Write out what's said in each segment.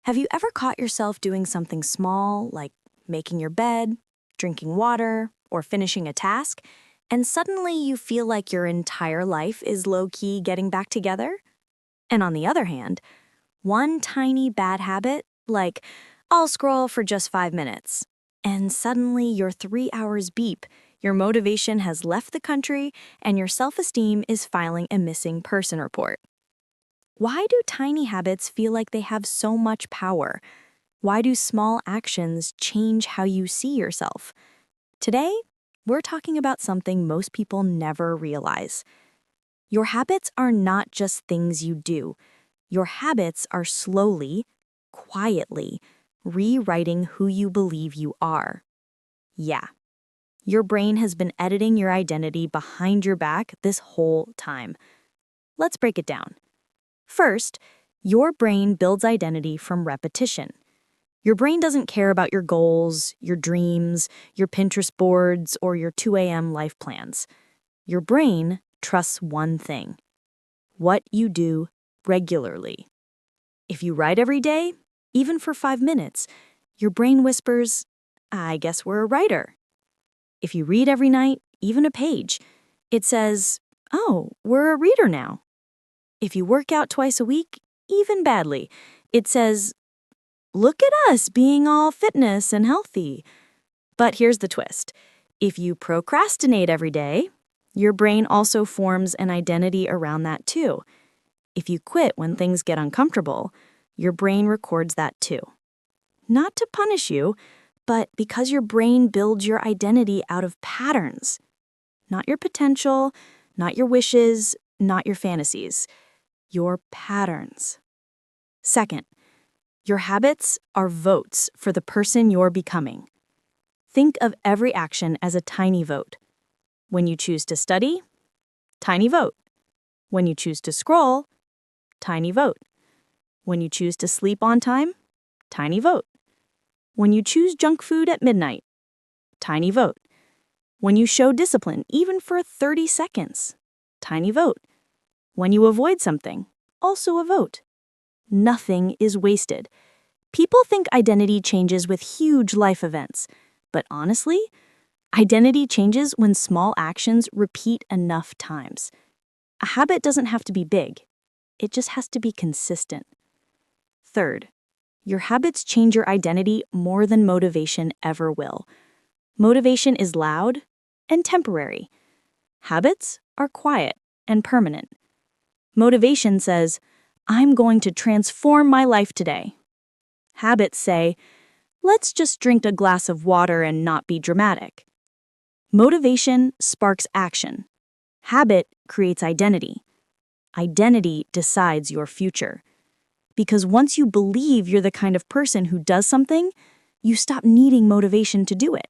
Have you ever caught yourself doing something small, like making your bed, drinking water, or finishing a task, and suddenly you feel like your entire life is low-key getting back together? And on the other hand, one tiny bad habit, like I'll scroll for just 5 minutes, and suddenly your 3 hours beep, your motivation has left the country, and your self-esteem is filing a missing person report. Why do tiny habits feel like they have so much power? Why do small actions change how you see yourself? Today, we're talking about something most people never realize. Your habits are not just things you do. Your habits are slowly, quietly, rewriting who you believe you are. Yeah, your brain has been editing your identity behind your back this whole time. Let's break it down. First, your brain builds identity from repetition. Your brain doesn't care about your goals, your dreams, your Pinterest boards, or your 2 a.m. life plans. Your brain trusts one thing: what you do regularly. If you write every day, even for 5 minutes, your brain whispers, I guess we're a writer. If you read every night, even a page, it says, oh, we're a reader now. If you work out twice a week, even badly, it says, look at us being all fitness and healthy. But here's the twist. If you procrastinate every day, your brain also forms an identity around that too. If you quit when things get uncomfortable, your brain records that too. Not to punish you, but because your brain builds your identity out of patterns. Not your potential, not your wishes, not your fantasies. Your patterns. Second, your habits are votes for the person you're becoming. Think of every action as a tiny vote. When you choose to study, tiny vote. When you choose to scroll, tiny vote. When you choose to sleep on time, tiny vote. When you choose junk food at midnight, tiny vote. When you show discipline, even for 30 seconds, tiny vote. When you avoid something, also a vote. Nothing is wasted. People think identity changes with huge life events, but honestly, identity changes when small actions repeat enough times. A habit doesn't have to be big. It just has to be consistent. Third, your habits change your identity more than motivation ever will. Motivation is loud and temporary. Habits are quiet and permanent. Motivation says, I'm going to transform my life today. Habits say, let's just drink a glass of water and not be dramatic. Motivation sparks action. Habit creates identity. Identity decides your future. Because once you believe you're the kind of person who does something, you stop needing motivation to do it.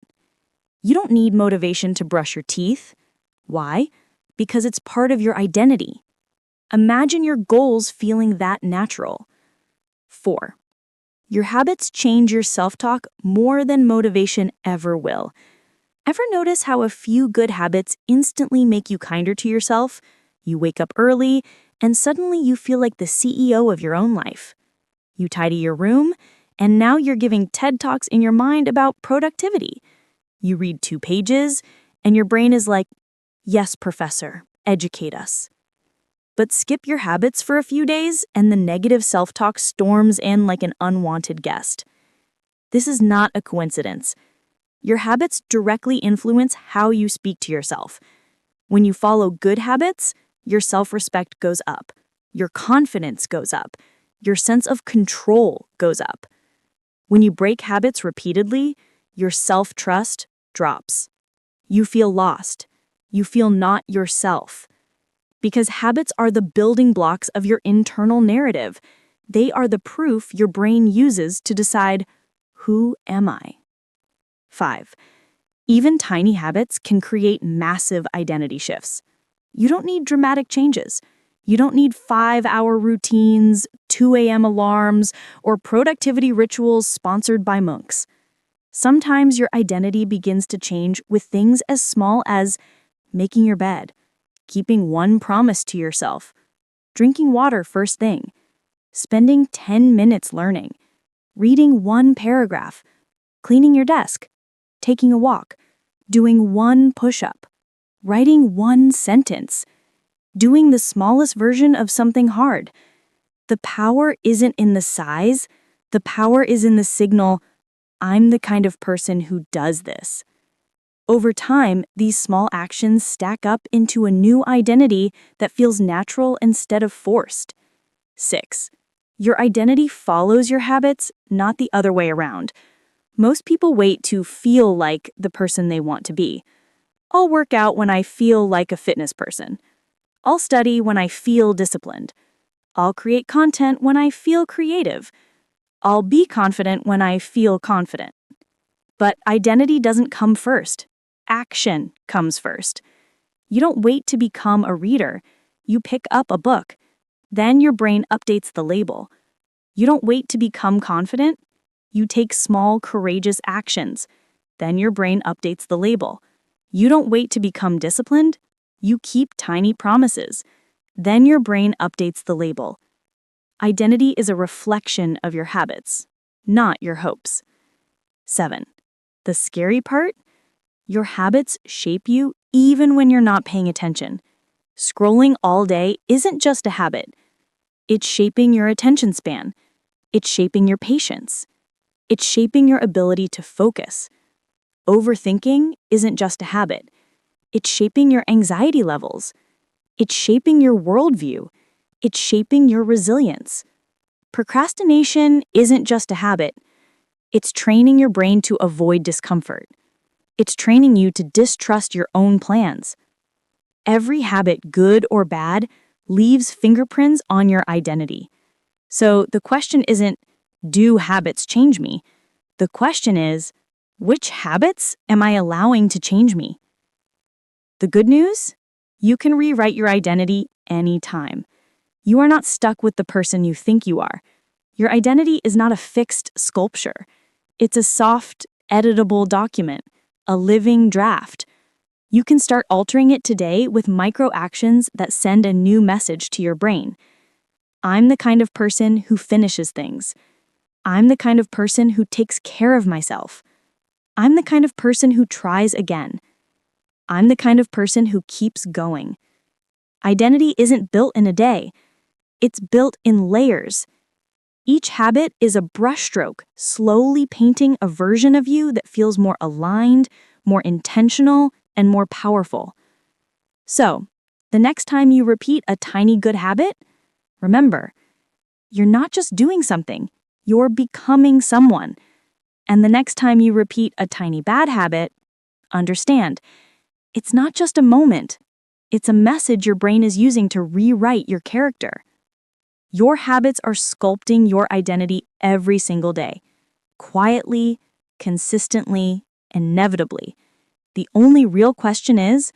You don't need motivation to brush your teeth. Why? Because it's part of your identity. Imagine your goals feeling that natural. 4. Your habits change your self-talk more than motivation ever will. Ever notice how a few good habits instantly make you kinder to yourself? You wake up early, and suddenly you feel like the CEO of your own life. You tidy your room, and now you're giving TED Talks in your mind about productivity. You read 2 pages, and your brain is like, yes, professor, educate us. But skip your habits for a few days, and the negative self-talk storms in like an unwanted guest. This is not a coincidence. Your habits directly influence how you speak to yourself. When you follow good habits, your self-respect goes up. Your confidence goes up. Your sense of control goes up. When you break habits repeatedly, your self-trust drops. You feel lost. You feel not yourself. Because habits are the building blocks of your internal narrative. They are the proof your brain uses to decide, who am I? 5. Even tiny habits can create massive identity shifts. You don't need dramatic changes. You don't need 5-hour routines, 2 a.m. alarms, or productivity rituals sponsored by monks. Sometimes your identity begins to change with things as small as making your bed, keeping one promise to yourself, drinking water first thing, spending 10 minutes learning, reading one paragraph, cleaning your desk, taking a walk, doing one push-up, writing one sentence, doing the smallest version of something hard. The power isn't in the size, the power is in the signal, I'm the kind of person who does this. Over time, these small actions stack up into a new identity that feels natural instead of forced. 6. Your identity follows your habits, not the other way around. Most people wait to feel like the person they want to be. I'll work out when I feel like a fitness person. I'll study when I feel disciplined. I'll create content when I feel creative. I'll be confident when I feel confident. But identity doesn't come first. Action comes first. You don't wait to become a reader. You pick up a book. Then your brain updates the label. You don't wait to become confident. You take small, courageous actions. Then your brain updates the label. You don't wait to become disciplined. You keep tiny promises. Then your brain updates the label. Identity is a reflection of your habits, not your hopes. 7. The scary part? Your habits shape you even when you're not paying attention. Scrolling all day isn't just a habit. It's shaping your attention span. It's shaping your patience. It's shaping your ability to focus. Overthinking isn't just a habit. It's shaping your anxiety levels. It's shaping your worldview. It's shaping your resilience. Procrastination isn't just a habit. It's training your brain to avoid discomfort. It's training you to distrust your own plans. Every habit, good or bad, leaves fingerprints on your identity. So the question isn't, do habits change me? The question is, which habits am I allowing to change me? The good news? You can rewrite your identity anytime. You are not stuck with the person you think you are. Your identity is not a fixed sculpture. It's a soft, editable document, a living draft. You can start altering it today with micro actions that send a new message to your brain. I'm the kind of person who finishes things. I'm the kind of person who takes care of myself. I'm the kind of person who tries again. I'm the kind of person who keeps going. Identity isn't built in a day. It's built in layers. Each habit is a brushstroke, slowly painting a version of you that feels more aligned, more intentional, and more powerful. So, the next time you repeat a tiny good habit, remember, you're not just doing something, you're becoming someone. And the next time you repeat a tiny bad habit, understand, it's not just a moment, it's a message your brain is using to rewrite your character. Your habits are sculpting your identity every single day, quietly, consistently, inevitably. The only real question is,